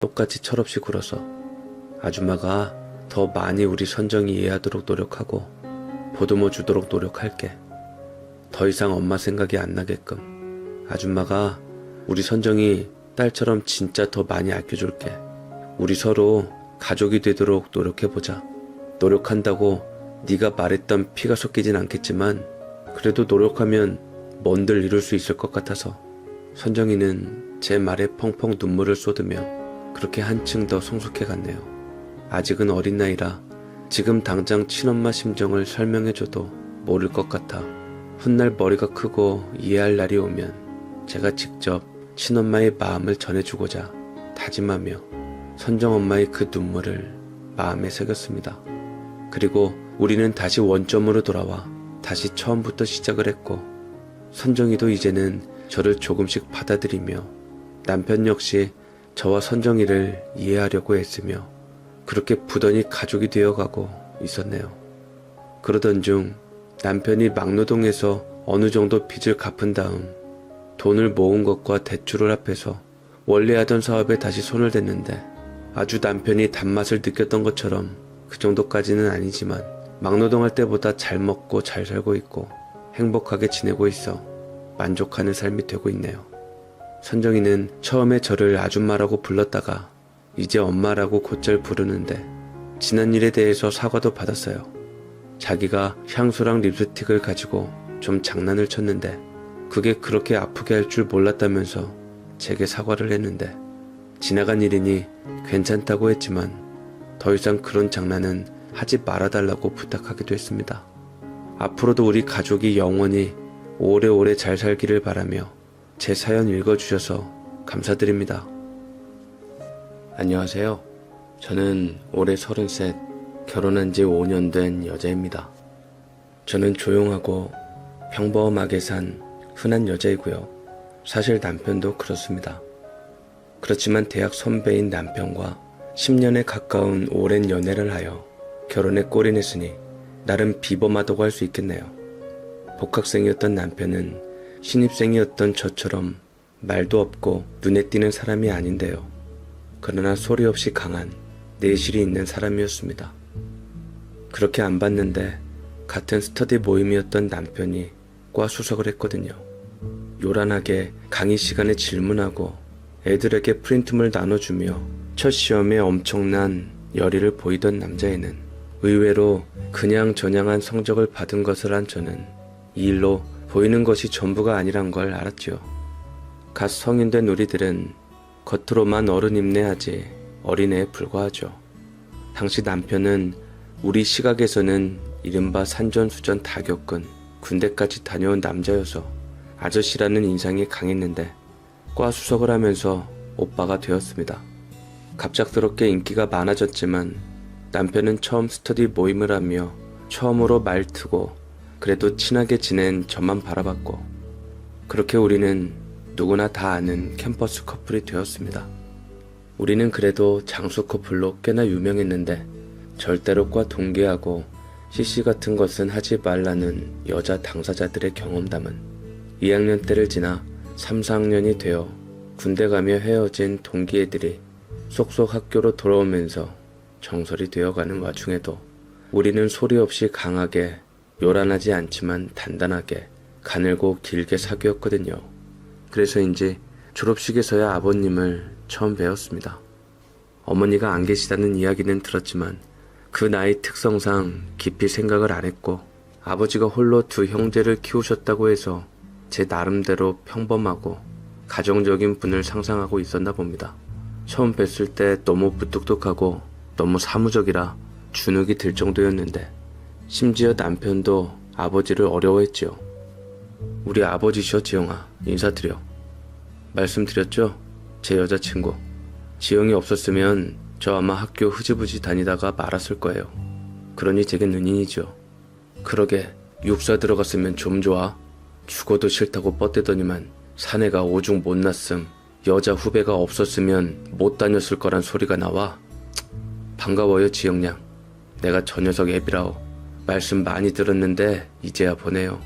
똑같이 철없이 굴어서 아줌마가 더 많이 우리 선정이 이해하도록 노력하고 보듬어 주도록 노력할게. 더 이상 엄마 생각이 안 나게끔 아줌마가 우리 선정이 딸처럼 진짜 더 많이 아껴줄게. 우리 서로 가족이 되도록 노력해보자. 노력한다고 네가 말했던 피가 섞이진 않겠지만 그래도 노력하면 뭔들 이룰 수 있을 것 같아서. 선정이는 제 말에 펑펑 눈물을 쏟으며 그렇게 한층 더 성숙해갔네요. 아직은 어린 나이라 지금 당장 친엄마 심정을 설명해줘도 모를 것 같아 훗날 머리가 크고 이해할 날이 오면 제가 직접 친엄마의 마음을 전해주고자 다짐하며 선정엄마의 그 눈물을 마음에 새겼습니다. 그리고 우리는 다시 원점으로 돌아와 다시 처음부터 시작을 했고, 선정이도 이제는 저를 조금씩 받아들이며 남편 역시 저와 선정이를 이해하려고 애쓰며 그렇게 부단히 가족이 되어가고 있었네요. 그러던 중 남편이 막노동에서 어느 정도 빚을 갚은 다음 돈을 모은 것과 대출을 합해서 원래 하던 사업에 다시 손을 댔는데, 아주 남편이 단맛을 느꼈던 것처럼 그 정도까지는 아니지만 막노동할 때보다 잘 먹고 잘 살고 있고 행복하게 지내고 있어 만족하는 삶이 되고 있네요. 선정이는 처음에 저를 아줌마라고 불렀다가 이제 엄마라고 곧잘 부르는데 지난 일에 대해서 사과도 받았어요. 자기가 향수랑 립스틱을 가지고 좀 장난을 쳤는데 그게 그렇게 아프게 할 줄 몰랐다면서 제게 사과를 했는데, 지나간 일이니 괜찮다고 했지만 더 이상 그런 장난은 하지 말아달라고 부탁하기도 했습니다. 앞으로도 우리 가족이 영원히 오래오래 잘 살기를 바라며 제 사연 읽어주셔서 감사드립니다. 안녕하세요. 저는 올해 33, 결혼한 지 5년 된 여자입니다. 저는 조용하고 평범하게 산 흔한 여자이고요. 사실 남편도 그렇습니다. 그렇지만 대학 선배인 남편과 10년에 가까운 오랜 연애를 하여 결혼에 꼴이 냈으니 나름 비범하다고 할 수 있겠네요. 복학생이었던 남편은 신입생이었던 저처럼 말도 없고 눈에 띄는 사람이 아닌데요. 그러나 소리 없이 강한 내실이 있는 사람이었습니다. 그렇게 안 봤는데 같은 스터디 모임이었던 남편이 과 수석을 했거든요. 요란하게 강의 시간에 질문하고 애들에게 프린트물 나눠주며 첫 시험에 엄청난 열의를 보이던 남자애는 의외로 그냥저냥한 성적을 받은 것을 한 저는 이 일로 보이는 것이 전부가 아니란 걸 알았죠. 갓 성인된 우리들은 겉으로만 어른 입내하지 어린애에 불과하죠. 당시 남편은 우리 시각에서는 이른바 산전수전 다 겪은 군대까지 다녀온 남자여서 아저씨라는 인상이 강했는데 과 수석을 하면서 오빠가 되었습니다. 갑작스럽게 인기가 많아졌지만 남편은 처음 스터디 모임을 하며 처음으로 말트고 그래도 친하게 지낸 저만 바라봤고, 그렇게 우리는 누구나 다 아는 캠퍼스 커플이 되었습니다. 우리는 그래도 장수 커플로 꽤나 유명했는데 절대로 과 동기하고 CC 같은 것은 하지 말라는 여자 당사자들의 경험담은 2학년 때를 지나 3, 4학년이 되어 군대 가며 헤어진 동기 애들이 속속 학교로 돌아오면서 정설이 되어가는 와중에도 우리는 소리 없이 강하게, 요란하지 않지만 단단하게 가늘고 길게 사귀었거든요. 그래서인지 졸업식에서야 아버님을 처음 배웠습니다. 어머니가 안 계시다는 이야기는 들었지만 그 나이 특성상 깊이 생각을 안 했고, 아버지가 홀로 두 형제를 키우셨다고 해서 제 나름대로 평범하고 가정적인 분을 상상하고 있었나 봅니다. 처음 뵀을 때 너무 무뚝뚝하고 너무 사무적이라 주눅이 들 정도였는데, 심지어 남편도 아버지를 어려워했지요. 우리 아버지셔 지영아, 인사드려. 말씀드렸죠? 제 여자친구. 지영이 없었으면 저 아마 학교 흐지부지 다니다가 말았을 거예요. 그러니 제겐 은인이죠. 그러게 육사 들어갔으면 좀 좋아. 죽어도 싫다고 뻗대더니만 사내가 오죽 못났음, 여자 후배가 없었으면 못 다녔을 거란 소리가 나와. 반가워요 지영양. 내가 저 녀석 애비라오. 말씀 많이 들었는데 이제야 보네요.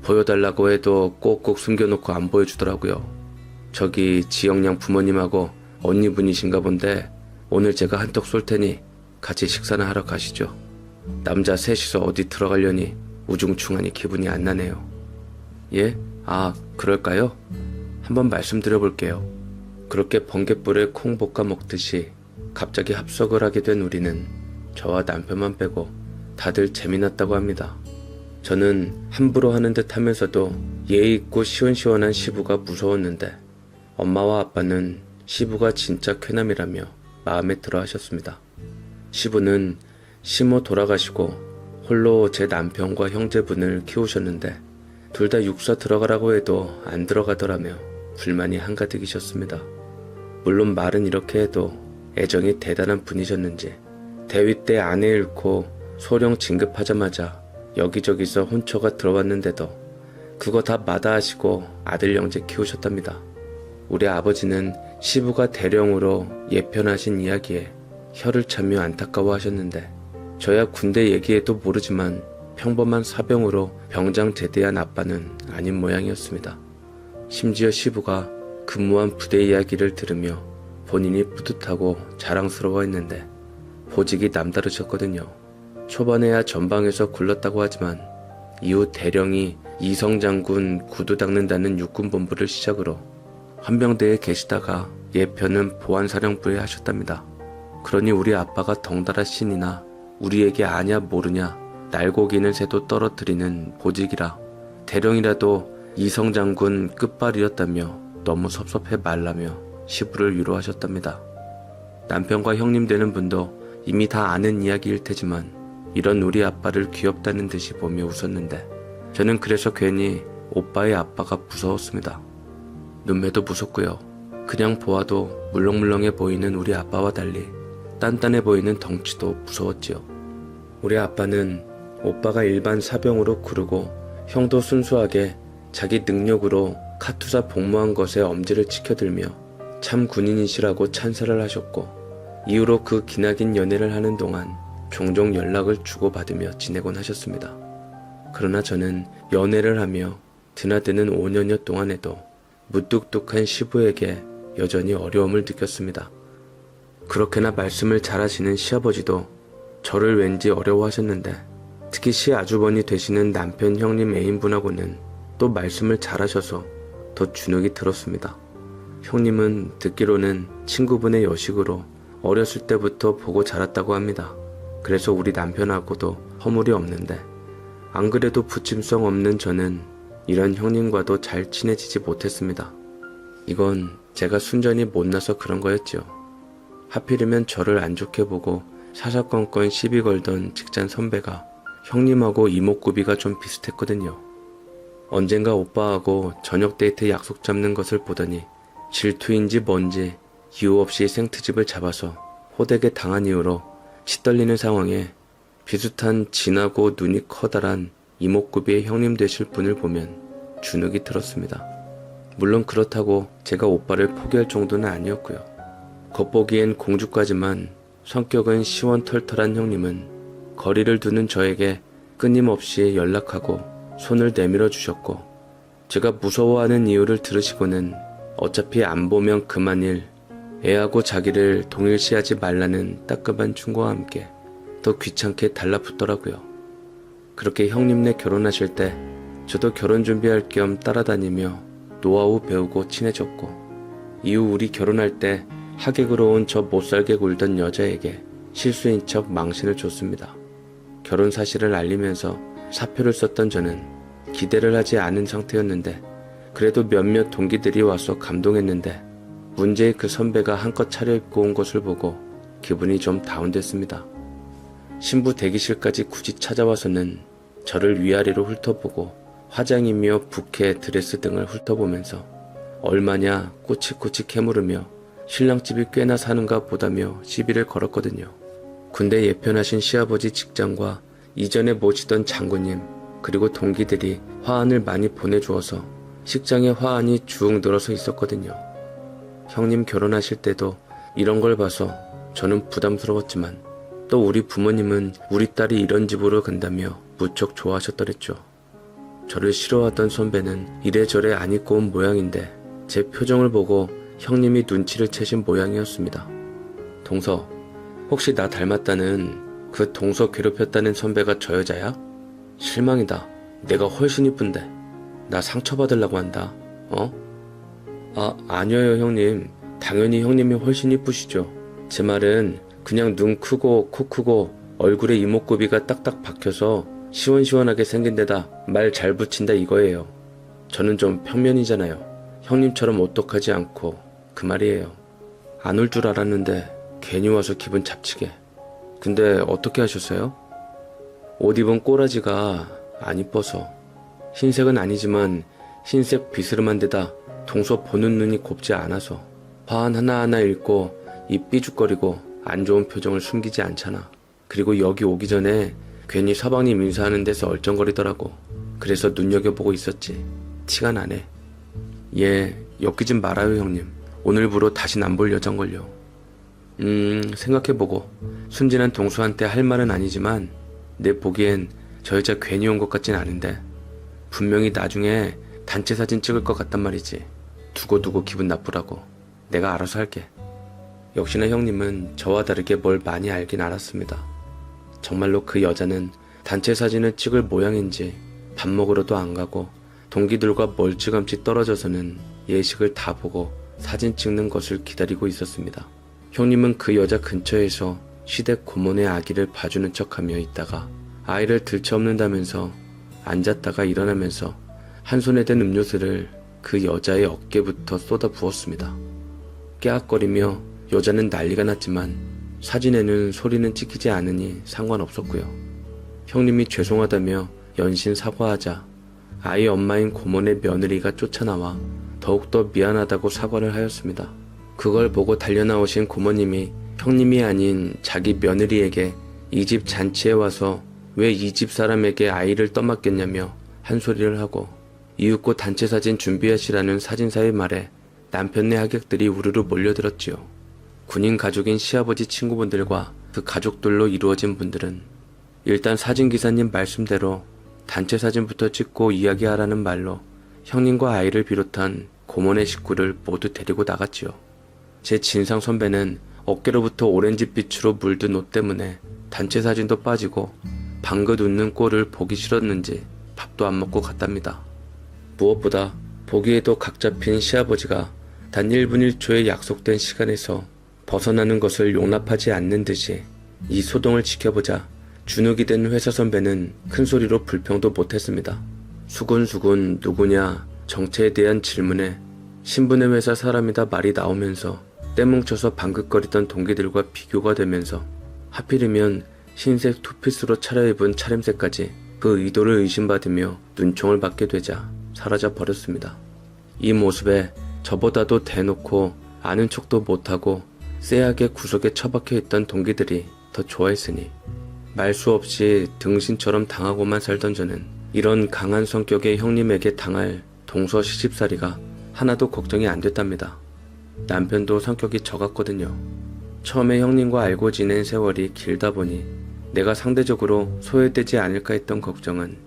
보여달라고 해도 꼭꼭 숨겨놓고 안 보여주더라고요. 저기 지영양 부모님하고 언니분이신가 본데 오늘 제가 한턱 쏠 테니 같이 식사나 하러 가시죠. 남자 셋이서 어디 들어가려니 우중충하니 기분이 안 나네요. 예? 아, 그럴까요? 한번 말씀드려볼게요. 그렇게 번갯불에 콩 볶아 먹듯이 갑자기 합석을 하게 된 우리는 저와 남편만 빼고 다들 재미났다고 합니다. 저는 함부로 하는 듯 하면서도 예의 있고 시원시원한 시부가 무서웠는데 엄마와 아빠는 시부가 진짜 쾌남이라며 마음에 들어 하셨습니다. 시부는 시모 돌아가시고 홀로 제 남편과 형제분을 키우셨는데 둘 다 육사 들어가라고 해도 안 들어가더라며 불만이 한가득이셨습니다. 물론 말은 이렇게 해도 애정이 대단한 분이셨는지 대위 때 아내 잃고 소령 진급하자마자 여기저기서 혼처가 들어왔는데도 그거 다 마다하시고 아들 형제 키우셨답니다. 우리 아버지는 시부가 대령으로 예편하신 이야기에 혀를 차며 안타까워하셨는데 저야 군대 얘기에도 모르지만 평범한 사병으로 병장 제대한 아빠는 아닌 모양이었습니다. 심지어 시부가 근무한 부대 이야기를 들으며 본인이 뿌듯하고 자랑스러워했는데 보직이 남다르셨거든요. 초반에야 전방에서 굴렀다고 하지만 이후 대령이 이성장군 구두 닦는다는 육군본부를 시작으로 헌병대에 계시다가 예편은 보안사령부에 하셨답니다. 그러니 우리 아빠가 덩달아 신이나 우리에게 아냐 모르냐 날고기는 새도 떨어뜨리는 보직이라 대령이라도 이성장군 끝발이었다며 너무 섭섭해 말라며 시부를 위로하셨답니다. 남편과 형님 되는 분도 이미 다 아는 이야기일 테지만 이런 우리 아빠를 귀엽다는 듯이 보며 웃었는데 저는 그래서 괜히 오빠의 아빠가 무서웠습니다. 눈매도 무섭고요. 그냥 보아도 물렁물렁해 보이는 우리 아빠와 달리 단단해 보이는 덩치도 무서웠지요. 우리 아빠는 오빠가 일반 사병으로 구르고 형도 순수하게 자기 능력으로 카투사 복무한 것에 엄지를 치켜들며 참 군인이시라고 찬사를 하셨고 이후로 그 기나긴 연애를 하는 동안 종종 연락을 주고받으며 지내곤 하셨습니다. 그러나 저는 연애를 하며 드나드는 5년여 동안에도 무뚝뚝한 시부에게 여전히 어려움을 느꼈습니다. 그렇게나 말씀을 잘하시는 시아버지도 저를 왠지 어려워하셨는데 특히 시아주버니 되시는 남편 형님 애인분하고는 또 말씀을 잘하셔서 더 주눅이 들었습니다. 형님은 듣기로는 친구분의 여식으로 어렸을 때부터 보고 자랐다고 합니다. 그래서 우리 남편하고도 허물이 없는데 안 그래도 부침성 없는 저는 이런 형님과도 잘 친해지지 못했습니다. 이건 제가 순전히 못나서 그런 거였지요. 하필이면 저를 안 좋게 보고 사사건건 시비 걸던 직장 선배가 형님하고 이목구비가 좀 비슷했거든요. 언젠가 오빠하고 저녁 데이트 약속 잡는 것을 보더니 질투인지 뭔지 이유 없이 생트집을 잡아서 호되게 당한 이후로 치떨리는 상황에 비슷한 진하고 눈이 커다란 이목구비의 형님 되실 분을 보면 주눅이 들었습니다. 물론 그렇다고 제가 오빠를 포기할 정도는 아니었고요. 겉보기엔 공주까지만 성격은 시원털털한 형님은 거리를 두는 저에게 끊임없이 연락하고 손을 내밀어 주셨고 제가 무서워하는 이유를 들으시고는 어차피 안 보면 그만일 애하고 자기를 동일시하지 말라는 따끔한 충고와 함께 더 귀찮게 달라붙더라고요. 그렇게 형님네 결혼하실 때 저도 결혼 준비할 겸 따라다니며 노하우 배우고 친해졌고 이후 우리 결혼할 때 하객으로 온 저 못살게 굴던 여자에게 실수인 척 망신을 줬습니다. 결혼 사실을 알리면서 사표를 썼던 저는 기대를 하지 않은 상태였는데 그래도 몇몇 동기들이 와서 감동했는데 문제의 그 선배가 한껏 차려입고 온 것을 보고 기분이 좀 다운됐습니다. 신부 대기실까지 굳이 찾아와서는 저를 위아래로 훑어보고 화장이며 부케, 드레스 등을 훑어보면서 얼마냐 꼬치꼬치 캐물으며 신랑집이 꽤나 사는가 보다며 시비를 걸었거든요. 군대 예편하신 시아버지 직장과 이전에 모시던 장군님 그리고 동기들이 화환을 많이 보내주어서 식장에 화환이 쭉 늘어서 있었거든요. 형님 결혼하실 때도 이런 걸 봐서 저는 부담스러웠지만 또 우리 부모님은 우리 딸이 이런 집으로 간다며 무척 좋아하셨더랬죠. 저를 싫어하던 선배는 이래저래 안 입고 온 모양인데 제 표정을 보고 형님이 눈치를 채신 모양이었습니다. 동서, 혹시 나 닮았다는 그 동서 괴롭혔다는 선배가 저 여자야? 실망이다. 내가 훨씬 이쁜데. 나 상처받으려고 한다. 아니에요 형님. 당연히 형님이 훨씬 이쁘시죠. 제 말은 그냥 눈 크고 코 크고 얼굴에 이목구비가 딱딱 박혀서 시원시원하게 생긴 데다 말 잘 붙인다 이거예요. 저는 좀 평면이잖아요. 형님처럼 오똑하지 않고 그 말이에요. 안 올 줄 알았는데 괜히 와서 기분 잡치게. 근데 어떻게 하셨어요? 옷 입은 꼬라지가 안 이뻐서. 흰색은 아니지만 흰색 비스름한 데다 동서 보는 눈이 곱지 않아서. 화한 하나하나 읽고 입 삐죽거리고 안 좋은 표정을 숨기지 않잖아. 그리고 여기 오기 전에 괜히 서방님 인사하는 데서 얼쩡거리더라고. 그래서 눈여겨보고 있었지. 티가 나네. 얘 엮이진 말아요 형님. 오늘부로 다신 안 볼 여잔걸요. 생각해보고 순진한 동수한테 할 말은 아니지만 내 보기엔 저 여자 괜히 온 것 같진 않은데 분명히 나중에 단체 사진 찍을 것 같단 말이지. 두고두고 기분 나쁘라고. 내가 알아서 할게. 역시나 형님은 저와 다르게 뭘 많이 알긴 알았습니다. 정말로 그 여자는 단체 사진을 찍을 모양인지 밥 먹으러도 안 가고 동기들과 멀찌감치 떨어져서는 예식을 다 보고 사진 찍는 것을 기다리고 있었습니다. 형님은 그 여자 근처에서 시댁 고모네 아기를 봐주는 척하며 있다가 아이를 들쳐업는다면서 앉았다가 일어나면서 한 손에 든 음료수를 그 여자의 어깨부터 쏟아 부었습니다. 깨악거리며 여자는 난리가 났지만 사진에는 소리는 찍히지 않으니 상관없었고요. 형님이 죄송하다며 연신 사과하자 아이 엄마인 고모네 며느리가 쫓아나와 더욱더 미안하다고 사과를 하였습니다. 그걸 보고 달려나오신 고모님이 형님이 아닌 자기 며느리에게 이 집 잔치에 와서 왜 이 집 사람에게 아이를 떠맡겠냐며 한 소리를 하고 이윽고 단체 사진 준비하시라는 사진사의 말에 남편네 하객들이 우르르 몰려들었지요. 군인 가족인 시아버지 친구분들과 그 가족들로 이루어진 분들은 일단 사진기사님 말씀대로 단체 사진부터 찍고 이야기하라는 말로 형님과 아이를 비롯한 고모네 식구를 모두 데리고 나갔지요. 제 진상 선배는 어깨로부터 오렌지빛으로 물든 옷 때문에 단체 사진도 빠지고 방긋 웃는 꼴을 보기 싫었는지 밥도 안 먹고 갔답니다. 무엇보다 보기에도 각 잡힌 시아버지가 단 1분 1초의 약속된 시간에서 벗어나는 것을 용납하지 않는 듯이 이 소동을 지켜보자 주눅이 든 회사 선배는 큰 소리로 불평도 못했습니다. 수군수군 누구냐 정체에 대한 질문에 신분의 회사 사람이다 말이 나오면서 떼뭉쳐서 방긋거리던 동기들과 비교가 되면서 하필이면 흰색 투피스로 차려입은 차림새까지 그 의도를 의심받으며 눈총을 받게 되자 사라져 버렸습니다. 이 모습에 저보다도 대놓고 아는 척도 못하고 쎄하게 구석에 처박혀 있던 동기들이 더 좋아했으니 말 수 없이 등신처럼 당하고만 살던 저는 이런 강한 성격의 형님에게 당할 동서 시집살이가 하나도 걱정이 안 됐답니다. 남편도 성격이 저 같거든요. 처음에 형님과 알고 지낸 세월이 길다 보니 내가 상대적으로 소외되지 않을까 했던 걱정은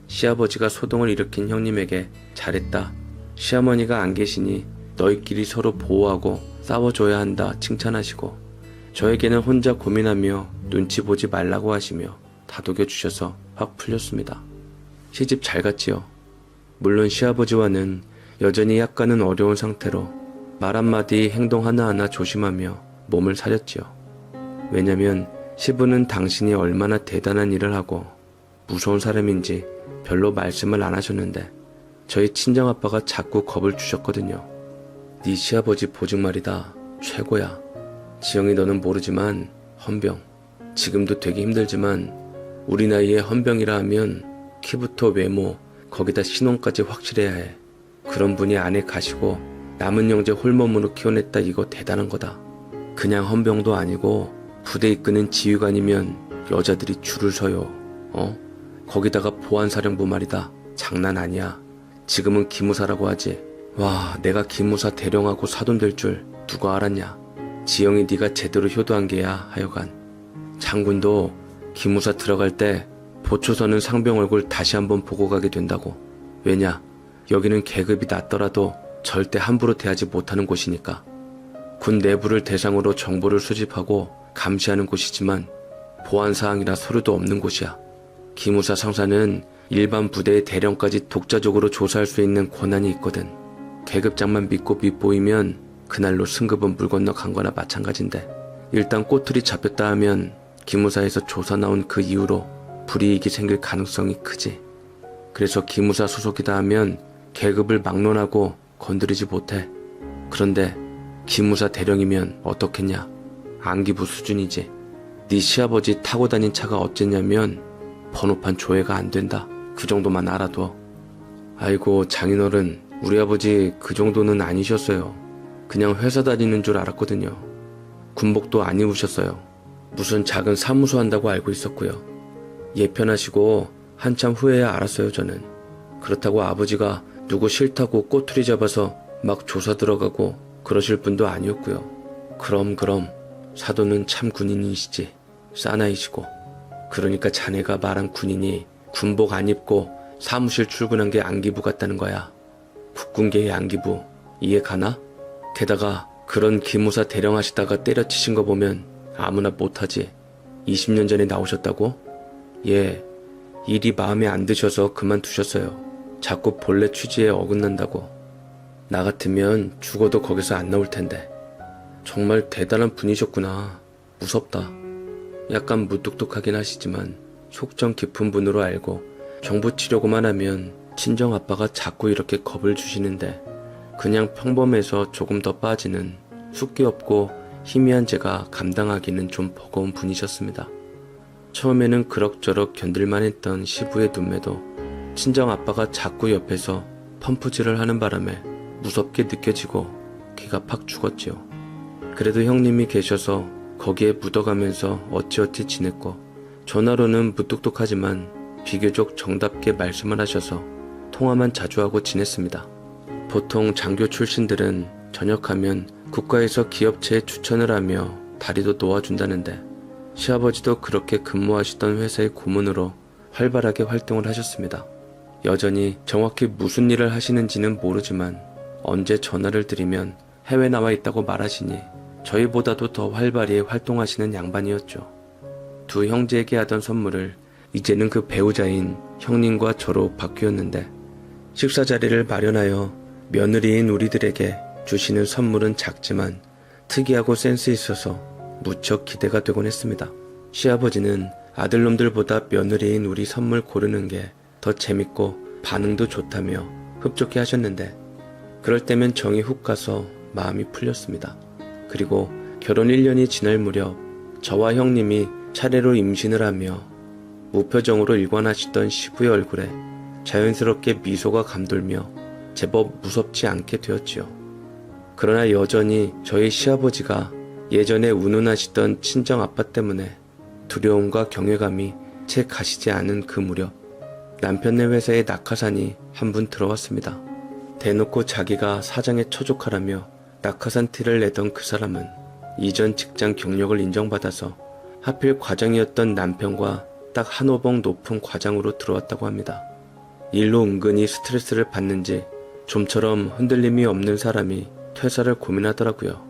시아버지가 소동을 일으킨 형님에게 잘했다. 시어머니가 안 계시니 너희끼리 서로 보호하고 싸워줘야 한다 칭찬하시고 저에게는 혼자 고민하며 눈치 보지 말라고 하시며 다독여 주셔서 확 풀렸습니다. 시집 잘 갔지요. 물론 시아버지와는 여전히 약간은 어려운 상태로 말 한마디 행동 하나하나 조심하며 몸을 사렸지요. 왜냐면 시부는 당신이 얼마나 대단한 일을 하고 무서운 사람인지 별로 말씀을 안 하셨는데 저희 친정아빠가 자꾸 겁을 주셨거든요. 네 시아버지 보증 말이다. 최고야. 지영이 너는 모르지만 헌병. 지금도 되게 힘들지만 우리 나이에 헌병이라 하면 키부터 외모 거기다 신원까지 확실해야 해. 그런 분이 안에 가시고 남은 형제 홀몸으로 키워냈다. 이거 대단한 거다. 그냥 헌병도 아니고 부대 이끄는 지휘관이면 여자들이 줄을 서요. 거기다가 보안사령부 말이다. 장난 아니야. 지금은 기무사라고 하지. 와, 내가 기무사 대령하고 사돈 될 줄 누가 알았냐. 지영이 네가 제대로 효도한 게야. 하여간 장군도 기무사 들어갈 때 보초서는 상병 얼굴 다시 한번 보고 가게 된다고. 왜냐, 여기는 계급이 낮더라도 절대 함부로 대하지 못하는 곳이니까. 군 내부를 대상으로 정보를 수집하고 감시하는 곳이지만 보안사항이나 서류도 없는 곳이야. 기무사 상사는 일반 부대의 대령까지 독자적으로 조사할 수 있는 권한이 있거든. 계급장만 믿고 밑보이면 그날로 승급은 물 건너 간 거나 마찬가지인데, 일단 꼬투리 잡혔다 하면 기무사에서 조사 나온 그 이후로 불이익이 생길 가능성이 크지. 그래서 기무사 소속이다 하면 계급을 막론하고 건드리지 못해. 그런데 기무사 대령이면 어떻겠냐? 안기부 수준이지. 네 시아버지 타고 다닌 차가 어쨌냐면 번호판 조회가 안 된다. 그 정도만 알아둬. 아이고 장인어른, 우리 아버지 그 정도는 아니셨어요. 그냥 회사 다니는 줄 알았거든요. 군복도 안 입으셨어요. 무슨 작은 사무소 한다고 알고 있었고요. 예편하시고 한참 후에야 알았어요. 저는 그렇다고 아버지가 누구 싫다고 꼬투리 잡아서 막 조사 들어가고 그러실 분도 아니었고요. 그럼 사도는 참 군인이시지. 사나이시고. 그러니까 자네가 말한 군인이 군복 안 입고 사무실 출근한 게 안기부 같다는 거야. 국군계의 안기부 이해 가나? 게다가 그런 기무사 대령 하시다가 때려치신 거 보면 아무나 못하지. 20년 전에 나오셨다고? 예, 일이 마음에 안 드셔서 그만두셨어요. 자꾸 본래 취지에 어긋난다고. 나 같으면 죽어도 거기서 안 나올 텐데. 정말 대단한 분이셨구나. 무섭다. 약간 무뚝뚝하긴 하시지만 속정 깊은 분으로 알고 정부 치려고만 하면 친정 아빠가 자꾸 이렇게 겁을 주시는데, 그냥 평범해서 조금 더 빠지는 숫기 없고 희미한 제가 감당하기는 좀 버거운 분이셨습니다. 처음에는 그럭저럭 견딜만 했던 시부의 눈매도 친정 아빠가 자꾸 옆에서 펌프질을 하는 바람에 무섭게 느껴지고 기가 팍 죽었지요. 그래도 형님이 계셔서 거기에 묻어가면서 어찌어찌 지냈고, 전화로는 무뚝뚝하지만 비교적 정답게 말씀을 하셔서 통화만 자주 하고 지냈습니다. 보통 장교 출신들은 전역하면 국가에서 기업체에 추천을 하며 다리도 놓아준다는데, 시아버지도 그렇게 근무하시던 회사의 고문으로 활발하게 활동을 하셨습니다. 여전히 정확히 무슨 일을 하시는지는 모르지만 언제 전화를 드리면 해외 나와 있다고 말하시니 저희보다도 더 활발히 활동하시는 양반이었죠. 두 형제에게 하던 선물을 이제는 그 배우자인 형님과 저로 바뀌었는데, 식사 자리를 마련하여 며느리인 우리들에게 주시는 선물은 작지만 특이하고 센스 있어서 무척 기대가 되곤 했습니다. 시아버지는 아들놈들보다 며느리인 우리 선물 고르는 게 더 재밌고 반응도 좋다며 흡족해 하셨는데, 그럴 때면 정이 훅 가서 마음이 풀렸습니다. 그리고 결혼 1년이 지날 무렵 저와 형님이 차례로 임신을 하며 무표정으로 일관하시던 시부의 얼굴에 자연스럽게 미소가 감돌며 제법 무섭지 않게 되었지요. 그러나 여전히 저희 시아버지가 예전에 운운하시던 친정 아빠 때문에 두려움과 경외감이 채 가시지 않은 그 무렵, 남편네 회사에 낙하산이 한 분 들어왔습니다. 대놓고 자기가 사장에 처족하라며 낙하산 티를 내던 그 사람은 이전 직장 경력을 인정받아서 하필 과장이었던 남편과 딱 한 호봉 높은 과장으로 들어왔다고 합니다. 일로 은근히 스트레스를 받는지 좀처럼 흔들림이 없는 사람이 퇴사를 고민하더라고요.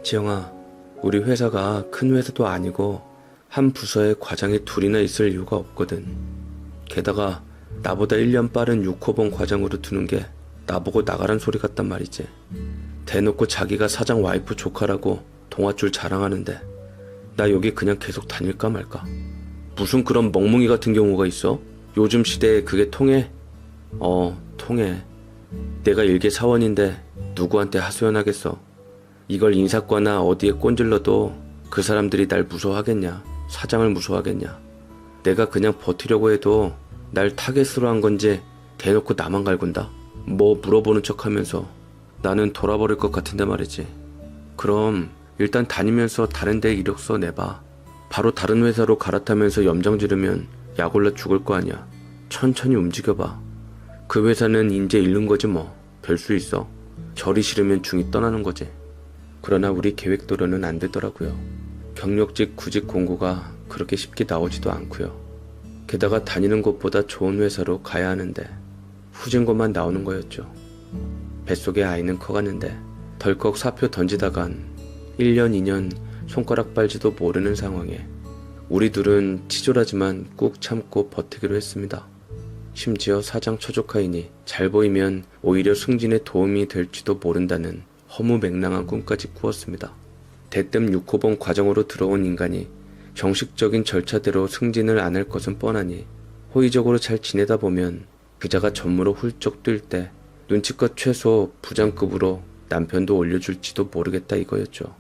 지영아, 우리 회사가 큰 회사도 아니고 한 부서에 과장이 둘이나 있을 이유가 없거든. 게다가 나보다 1년 빠른 6호봉 과장으로 두는 게 나보고 나가란 소리 같단 말이지. 대놓고 자기가 사장 와이프 조카라고 동아줄 자랑하는데 나 여기 그냥 계속 다닐까 말까. 무슨 그런 멍뭉이 같은 경우가 있어? 요즘 시대에 그게 통해? 통해. 내가 일개 사원인데 누구한테 하소연하겠어. 이걸 인사과나 어디에 꼰질러도 그 사람들이 날 무서워하겠냐? 사장을 무서워하겠냐? 내가 그냥 버티려고 해도 날 타겟으로 한 건지 대놓고 나만 갈군다? 뭐 물어보는 척 하면서 나는 돌아버릴 것 같은데 말이지. 그럼 일단 다니면서 다른 데 이력서 내봐. 바로 다른 회사로 갈아타면서 염장 지르면 약 올라 죽을 거 아니야. 천천히 움직여봐. 그 회사는 인재 잃는 거지 뭐. 별 수 있어. 절이 싫으면 중이 떠나는 거지. 그러나 우리 계획대로는 안 되더라고요. 경력직 구직 공고가 그렇게 쉽게 나오지도 않고요. 게다가 다니는 곳보다 좋은 회사로 가야 하는데 후진고만 나오는 거였죠. 뱃속에 아이는 커가는데 덜컥 사표 던지다간 1년, 2년 손가락 빨지도 모르는 상황에 우리 둘은 치졸하지만 꾹 참고 버티기로 했습니다. 심지어 사장 처조카이니 잘 보이면 오히려 승진에 도움이 될지도 모른다는 허무맹랑한 꿈까지 꾸었습니다. 대뜸 6호봉 과정으로 들어온 인간이 정식적인 절차대로 승진을 안 할 것은 뻔하니 호의적으로 잘 지내다 보면 그자가 전무로 훌쩍 뛸 때 눈치껏 최소 부장급으로 남편도 올려줄지도 모르겠다 이거였죠.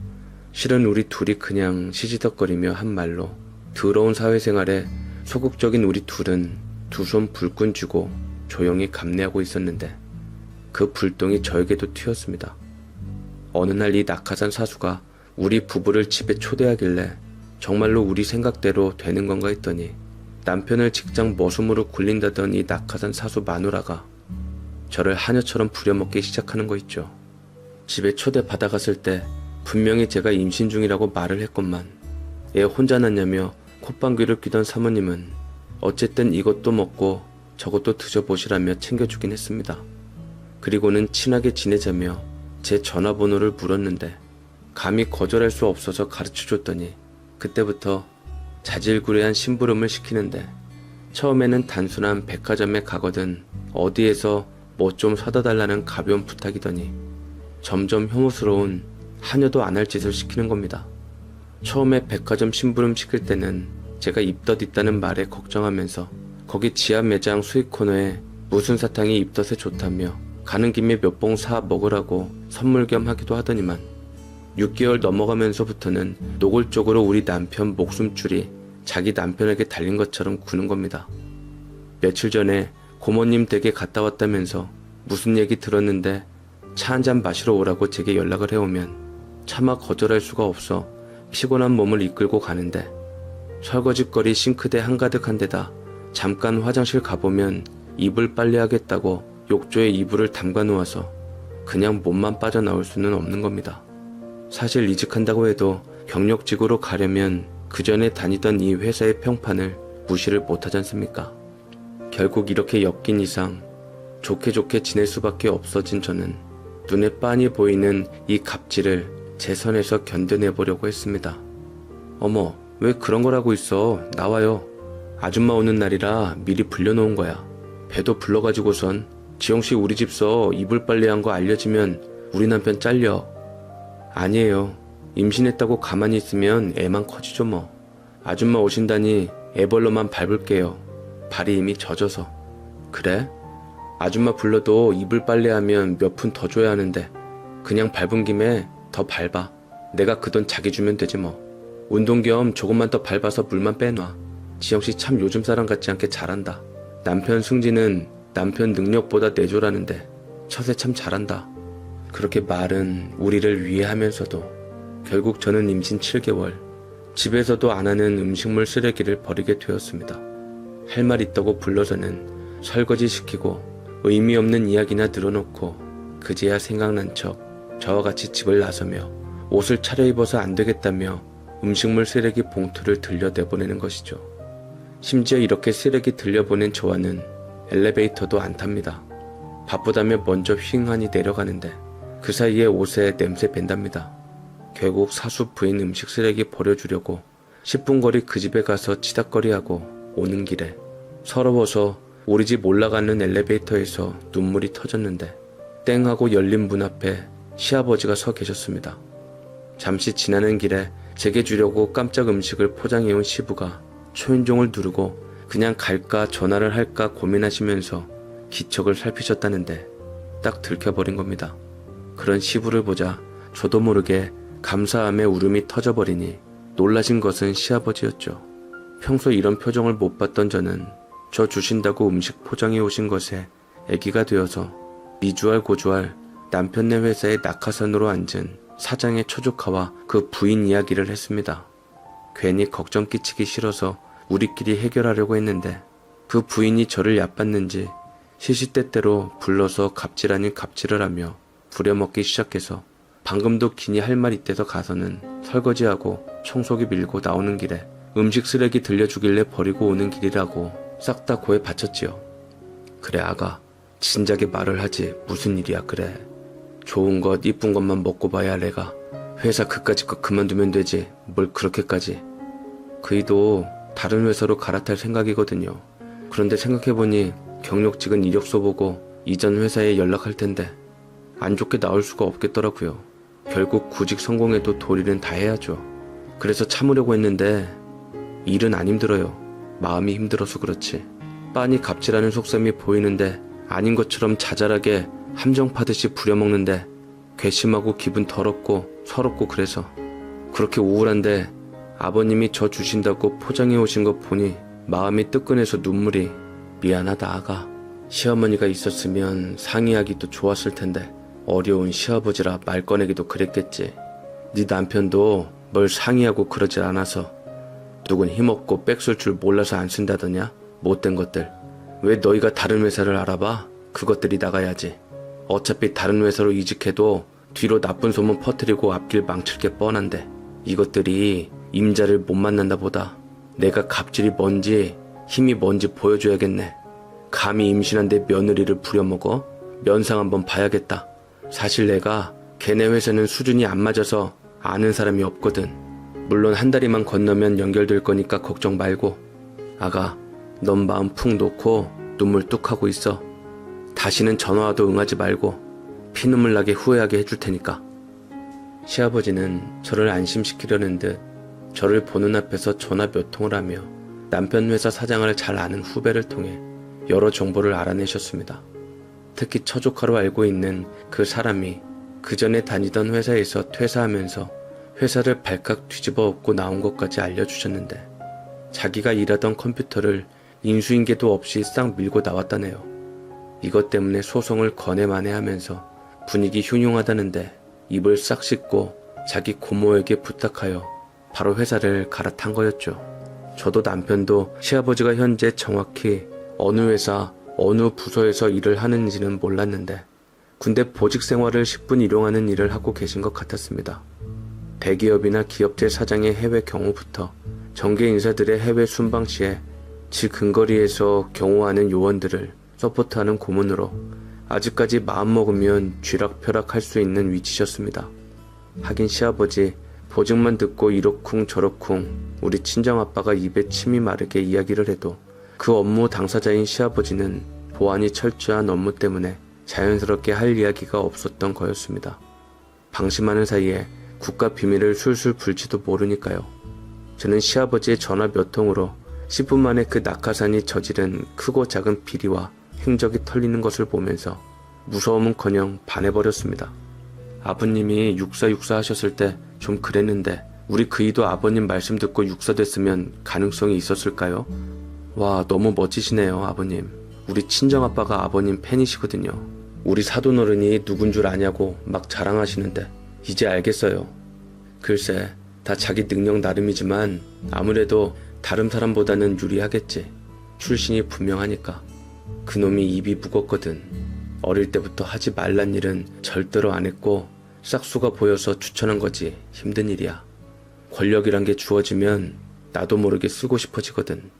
실은 우리 둘이 그냥 시지덕거리며 한 말로 더러운 사회생활에 소극적인 우리 둘은 두 손 불끈 쥐고 조용히 감내하고 있었는데 그 불똥이 저에게도 튀었습니다. 어느 날 이 낙하산 사수가 우리 부부를 집에 초대하길래 정말로 우리 생각대로 되는 건가 했더니 남편을 직장 머슴으로 굴린다던 이 낙하산 사수 마누라가 저를 하녀처럼 부려먹기 시작하는 거 있죠. 집에 초대 받아갔을 때 분명히 제가 임신 중이라고 말을 했건만 애 혼자 낳냐며 콧방귀를 뀌던 사모님은 어쨌든 이것도 먹고 저것도 드셔보시라며 챙겨주긴 했습니다. 그리고는 친하게 지내자며 제 전화번호를 물었는데 감히 거절할 수 없어서 가르쳐줬더니 그때부터 자질구레한 심부름을 시키는데 처음에는 단순한 백화점에 가거든 어디에서 뭐 좀 사다 달라는 가벼운 부탁이더니 점점 혐오스러운 하녀도 안 할 짓을 시키는 겁니다. 처음에 백화점 심부름 시킬 때는 제가 입덧 있다는 말에 걱정하면서 거기 지하 매장 수익 코너에 무슨 사탕이 입덧에 좋다며 가는 김에 몇 봉 사 먹으라고 선물 겸 하기도 하더니만 6개월 넘어가면서부터는 노골적으로 우리 남편 목숨줄이 자기 남편에게 달린 것처럼 구는 겁니다. 며칠 전에 고모님 댁에 갔다 왔다면서 무슨 얘기 들었는데 차 한잔 마시러 오라고 제게 연락을 해오면 차마 거절할 수가 없어 피곤한 몸을 이끌고 가는데 설거지거리 싱크대 한가득한 데다 잠깐 화장실 가보면 이불 빨래하겠다고 욕조에 이불을 담가 놓아서 그냥 몸만 빠져나올 수는 없는 겁니다. 사실 이직한다고 해도 경력직으로 가려면 그 전에 다니던 이 회사의 평판을 무시를 못하지 않습니까? 결국 이렇게 엮인 이상 좋게 좋게 지낼 수밖에 없어진 저는 눈에 빤히 보이는 이 갑질을 제 선에서 견뎌내보려고 했습니다. 어머, 왜 그런 걸 하고 있어? 나와요. 아줌마 오는 날이라 미리 불려놓은 거야. 배도 불러가지고선 지영씨 우리 집서 이불 빨래한 거 알려지면 우리 남편 잘려. 아니에요. 임신했다고 가만히 있으면 애만 커지죠 뭐. 아줌마 오신다니 애벌로만 밟을게요. 발이 이미 젖어서. 그래? 아줌마 불러도 이불 빨래하면 몇 푼 더 줘야 하는데 그냥 밟은 김에 더 밟아. 내가 그 돈 자기 주면 되지 뭐. 운동 겸 조금만 더 밟아서 물만 빼놔. 지영씨 참 요즘 사람 같지 않게 잘한다. 남편 승진은 남편 능력보다 내조라는데 처세 참 잘한다. 그렇게 말은 우리를 위해 하면서도 결국 저는 임신 7개월 집에서도 안 하는 음식물 쓰레기를 버리게 되었습니다. 할 말 있다고 불러서는 설거지 시키고 의미 없는 이야기나 늘어놓고 그제야 생각난 척 저와 같이 집을 나서며 옷을 차려입어서 안 되겠다며 음식물 쓰레기 봉투를 들려 내보내는 것이죠. 심지어 이렇게 쓰레기 들려보낸 저와는 엘리베이터도 안 탑니다. 바쁘다며 먼저 휑하니 내려가는데 그 사이에 옷에 냄새 밴답니다. 결국 사수 부인 음식 쓰레기 버려주려고 10분 거리 그 집에 가서 치닥거리하고 오는 길에 서러워서 우리 집 올라가는 엘리베이터에서 눈물이 터졌는데 땡 하고 열린 문 앞에 시아버지가 서 계셨습니다. 잠시 지나는 길에 제게 주려고 깜짝 음식을 포장해온 시부가 초인종을 누르고 그냥 갈까 전화를 할까 고민하시면서 기척을 살피셨다는데 딱 들켜버린 겁니다. 그런 시부를 보자 저도 모르게 감사함에 울음이 터져버리니 놀라신 것은 시아버지였죠. 평소 이런 표정을 못 봤던 저는 저 주신다고 음식 포장해 오신 것에 애기가 되어서 미주알 고주알 남편네 회사의 낙하산으로 앉은 사장의 처조카와 그 부인 이야기를 했습니다. 괜히 걱정 끼치기 싫어서 우리끼리 해결하려고 했는데 그 부인이 저를 얕봤는지 시시때때로 불러서 갑질 아닌 갑질을 하며 부려먹기 시작해서 방금도 기니 할 말 있대서 가서는 설거지하고 청소기 밀고 나오는 길에 음식 쓰레기 들려주길래 버리고 오는 길이라고 싹 다 고해 바쳤지요. 그래 아가, 진작에 말을 하지 무슨 일이야 그래. 좋은 것 이쁜 것만 먹고 봐야 내가 회사 그까짓 거 그만두면 되지 뭘 그렇게까지. 그이도 다른 회사로 갈아탈 생각이거든요. 그런데 생각해보니 경력직은 이력서 보고 이전 회사에 연락할 텐데 안 좋게 나올 수가 없겠더라고요. 결국 구직 성공해도 도리는 다 해야죠. 그래서 참으려고 했는데 일은 안 힘들어요. 마음이 힘들어서 그렇지. 빤히 갑질하는 속셈이 보이는데 아닌 것처럼 자잘하게 함정 파듯이 부려먹는데 괘씸하고 기분 더럽고 서럽고 그래서 그렇게 우울한데 아버님이 저 주신다고 포장해 오신 거 보니 마음이 뜨끈해서 눈물이. 미안하다 아가. 시어머니가 있었으면 상의하기도 좋았을 텐데 어려운 시아버지라 말 꺼내기도 그랬겠지. 네 남편도 뭘 상의하고 그러질 않아서. 누군 힘없고 빽쓸 줄 몰라서 안 쓴다더냐? 못된 것들. 왜 너희가 다른 회사를 알아봐? 그것들이 나가야지. 어차피 다른 회사로 이직해도 뒤로 나쁜 소문 퍼뜨리고 앞길 망칠 게 뻔한데 이것들이 임자를 못 만난다 보다 내가 갑질이 뭔지 힘이 뭔지 보여줘야겠네. 감히 임신한데 며느리를 부려먹어? 면상 한번 봐야겠다. 사실 내가 걔네 회사는 수준이 안 맞아서 아는 사람이 없거든. 물론 한 다리만 건너면 연결될 거니까 걱정 말고. 아가, 넌 마음 푹 놓고 눈물 뚝 하고 있어. 다시는 전화와도 응하지 말고 피눈물 나게 후회하게 해줄 테니까. 시아버지는 저를 안심시키려는 듯 저를 보는 앞에서 전화 몇 통을 하며 남편 회사 사장을 잘 아는 후배를 통해 여러 정보를 알아내셨습니다. 특히 처조카로 알고 있는 그 사람이 그 전에 다니던 회사에서 퇴사하면서 회사를 발칵 뒤집어 엎고 나온 것까지 알려주셨는데 자기가 일하던 컴퓨터를 인수인계도 없이 싹 밀고 나왔다네요. 이것 때문에 소송을 거래만해하면서 분위기 흉흉하다는데 입을 싹 씻고 자기 고모에게 부탁하여 바로 회사를 갈아탄 거였죠. 저도 남편도 시아버지가 현재 정확히 어느 회사, 어느 부서에서 일을 하는지는 몰랐는데 군대 보직 생활을 10분 일용하는 일을 하고 계신 것 같았습니다. 대기업이나 기업체 사장의 해외 경호부터 정계 인사들의 해외 순방 시에 지 근거리에서 경호하는 요원들을 서포트하는 고문으로 아직까지 마음먹으면 쥐락펴락 할 수 있는 위치셨습니다. 하긴 시아버지 보직만 듣고 이러쿵 저러쿵 우리 친정아빠가 입에 침이 마르게 이야기를 해도 그 업무 당사자인 시아버지는 보안이 철저한 업무 때문에 자연스럽게 할 이야기가 없었던 거였습니다. 방심하는 사이에 국가 비밀을 술술 불지도 모르니까요. 저는 시아버지의 전화 몇 통으로 10분 만에 그 낙하산이 저지른 크고 작은 비리와 행적이 털리는 것을 보면서 무서움은커녕 반해버렸습니다. 아버님이 육사 하셨을 때 좀 그랬는데 우리 그이도 아버님 말씀 듣고 육사 됐으면 가능성이 있었을까요? 와, 너무 멋지시네요 아버님. 우리 친정아빠가 아버님 팬이시거든요. 우리 사돈어른이 누군 줄 아냐고 막 자랑하시는데 이제 알겠어요. 글쎄 다 자기 능력 나름이지만 아무래도 다른 사람보다는 유리하겠지. 출신이 분명하니까. 그놈이 입이 무겁거든. 어릴 때부터 하지 말란 일은 절대로 안 했고 싹수가 보여서 추천한 거지. 힘든 일이야. 권력이란 게 주어지면 나도 모르게 쓰고 싶어지거든.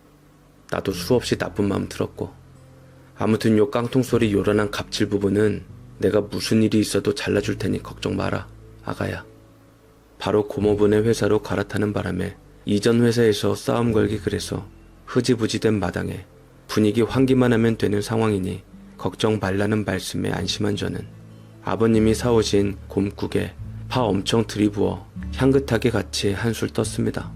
나도 수없이 나쁜 마음 들었고. 아무튼 요 깡통소리 요란한 갑질 부분은 내가 무슨 일이 있어도 잘라줄 테니 걱정 마라 아가야. 바로 고모분의 회사로 갈아타는 바람에 이전 회사에서 싸움 걸기 그래서 흐지부지 된 마당에 분위기 환기만 하면 되는 상황이니 걱정 말라는 말씀에 안심한 저는 아버님이 사오신 곰국에 파 엄청 들이부어 향긋하게 같이 한술 떴습니다.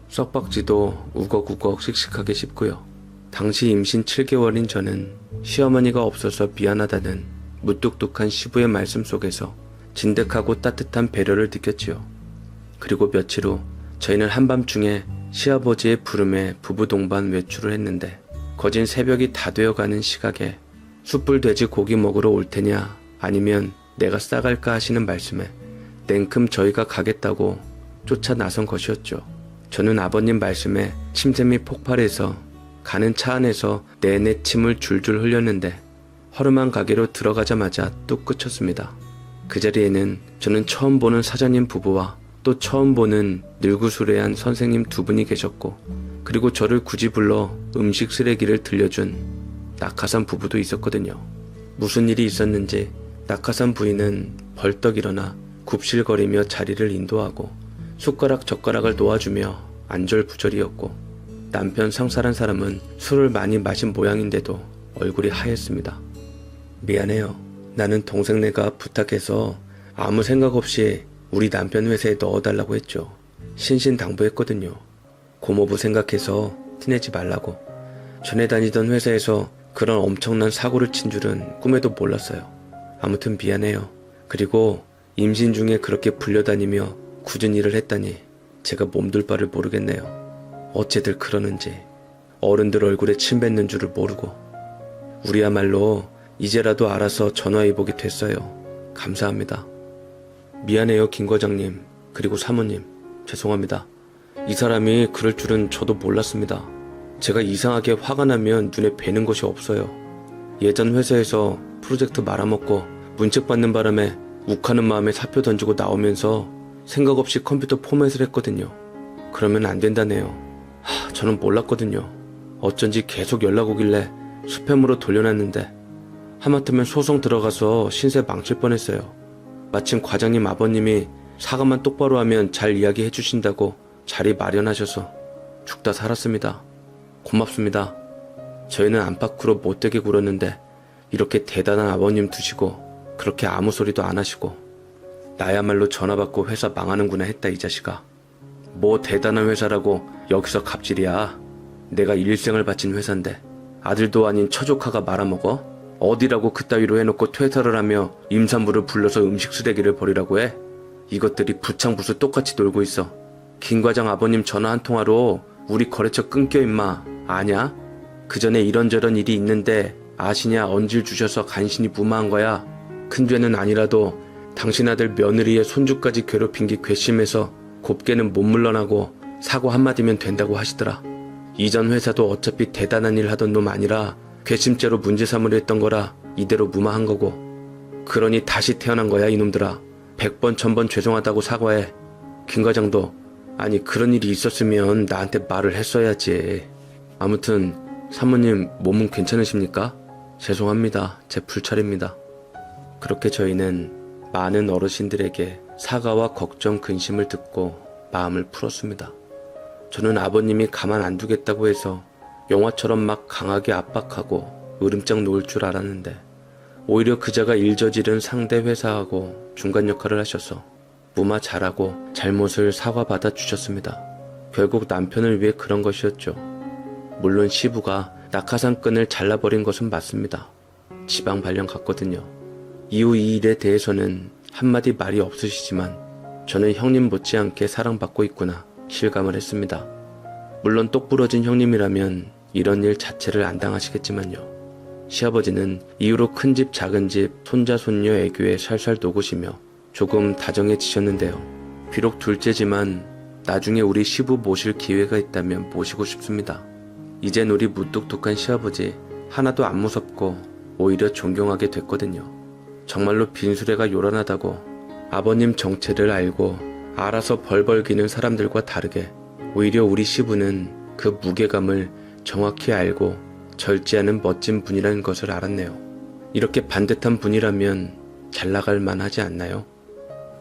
썩박지도 우걱우걱 씩씩하게 씹고요. 당시 임신 7개월인 저는 시어머니가 없어서 미안하다는 무뚝뚝한 시부의 말씀 속에서 진득하고 따뜻한 배려를 느꼈지요. 그리고 며칠 후 저희는 한밤중에 시아버지의 부름에 부부 동반 외출을 했는데 거진 새벽이 다 되어가는 시각에 숯불 돼지 고기 먹으러 올 테냐 아니면 내가 싸갈까 하시는 말씀에 냉큼 저희가 가겠다고 쫓아 나선 것이었죠. 저는 아버님 말씀에 침샘이 폭발해서 가는 차 안에서 내내 침을 줄줄 흘렸는데 허름한 가게로 들어가자마자 뚝 그쳤습니다. 그 자리에는 저는 처음 보는 사장님 부부와 또 처음 보는 늙으수레한 선생님 두 분이 계셨고 그리고 저를 굳이 불러 음식 쓰레기를 들려준 낙하산 부부도 있었거든요. 무슨 일이 있었는지 낙하산 부인은 벌떡 일어나 굽실거리며 자리를 인도하고 숟가락 젓가락을 놓아주며 안절부절이었고, 남편 상사란 사람은 술을 많이 마신 모양인데도 얼굴이 하였습니다. 미안해요. 나는 동생네가 부탁해서 아무 생각 없이 우리 남편 회사에 넣어달라고 했죠. 신신당부했거든요. 고모부 생각해서 티내지 말라고. 전에 다니던 회사에서 그런 엄청난 사고를 친 줄은 꿈에도 몰랐어요. 아무튼 미안해요. 그리고 임신 중에 그렇게 불려다니며 굳은 일을 했다니 제가 몸둘 바를 모르겠네요. 어째들 그러는지. 어른들 얼굴에 침 뱉는 줄을 모르고. 우리야말로 이제라도 알아서 전화위복이 됐어요. 감사합니다. 미안해요, 김 과장님. 그리고 사모님. 죄송합니다. 이 사람이 그럴 줄은 저도 몰랐습니다. 제가 이상하게 화가 나면 눈에 뵈는 것이 없어요. 예전 회사에서 프로젝트 말아먹고 문책 받는 바람에 욱하는 마음에 사표 던지고 나오면서 생각 없이 컴퓨터 포맷을 했거든요. 그러면 안 된다네요. 저는 몰랐거든요. 어쩐지 계속 연락 오길래 스팸으로 돌려놨는데 하마터면 소송 들어가서 신세 망칠 뻔했어요. 마침 과장님 아버님이 사과만 똑바로 하면 잘 이야기해 주신다고 자리 마련하셔서 죽다 살았습니다. 고맙습니다. 저희는 안팎으로 못되게 굴었는데 이렇게 대단한 아버님 두시고 그렇게 아무 소리도 안 하시고 나야말로 전화 받고 회사 망하는구나 했다 이 자식아. 뭐 대단한 회사라고 여기서 갑질이야. 내가 일생을 바친 회사인데 아들도 아닌 처조카가 말아먹어? 어디라고 그따위로 해놓고 퇴사를 하며 임산부를 불러서 음식 쓰레기를 버리라고 해? 이것들이 부창부수 똑같이 놀고 있어. 김 과장 아버님 전화 한 통화로 우리 거래처 끊겨 임마. 아냐? 그 전에 이런저런 일이 있는데 아시냐? 언질 주셔서 간신히 무마한 거야. 큰 죄는 아니라도 당신 아들 며느리의 손주까지 괴롭힌 게 괘씸해서 곱게는 못 물러나고 사고 한마디면 된다고 하시더라. 이전 회사도 어차피 대단한 일 하던 놈 아니라 괘씸죄로 문제 삼으려 했던 거라 이대로 무마한 거고. 그러니 다시 태어난 거야 이놈들아. 100번 1000번 죄송하다고 사과해. 김 과장도 아니 그런 일이 있었으면 나한테 말을 했어야지. 아무튼 사모님 몸은 괜찮으십니까? 죄송합니다. 제 불찰입니다. 그렇게 저희는 많은 어르신들에게 사과와 걱정 근심을 듣고 마음을 풀었습니다. 저는 아버님이 가만 안 두겠다고 해서 영화처럼 막 강하게 압박하고 으름장 놓을 줄 알았는데 오히려 그자가 일저지른 상대 회사하고 중간 역할을 하셔서 무마 잘하고 잘못을 사과받아 주셨습니다. 결국 남편을 위해 그런 것이었죠. 물론 시부가 낙하산끈을 잘라버린 것은 맞습니다. 지방 발령 갔거든요. 이후 이 일에 대해서는 한마디 말이 없으시지만 저는 형님 못지않게 사랑받고 있구나 실감을 했습니다. 물론 똑부러진 형님이라면 이런 일 자체를 안 당하시겠지만요. 시아버지는 이후로 큰 집 작은 집 손자 손녀 애교에 살살 녹으시며 조금 다정해지셨는데요. 비록 둘째지만 나중에 우리 시부 모실 기회가 있다면 모시고 싶습니다. 이젠 우리 무뚝뚝한 시아버지 하나도 안 무섭고 오히려 존경하게 됐거든요. 정말로 빈수레가 요란하다고 아버님 정체를 알고 알아서 벌벌 기는 사람들과 다르게 오히려 우리 시부는 그 무게감을 정확히 알고 절제하는 멋진 분이라는 것을 알았네요. 이렇게 반듯한 분이라면 잘 나갈 만하지 않나요?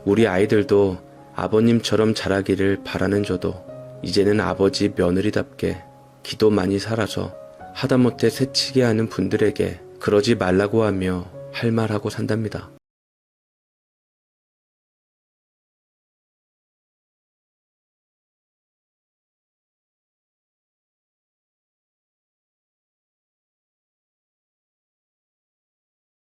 우리 아이들도 아버님처럼 자라기를 바라는 저도 이제는 아버지 며느리답게 기도 많이 살아서 하다못해 새치게 하는 분들에게 그러지 말라고 하며 할 말하고 산답니다.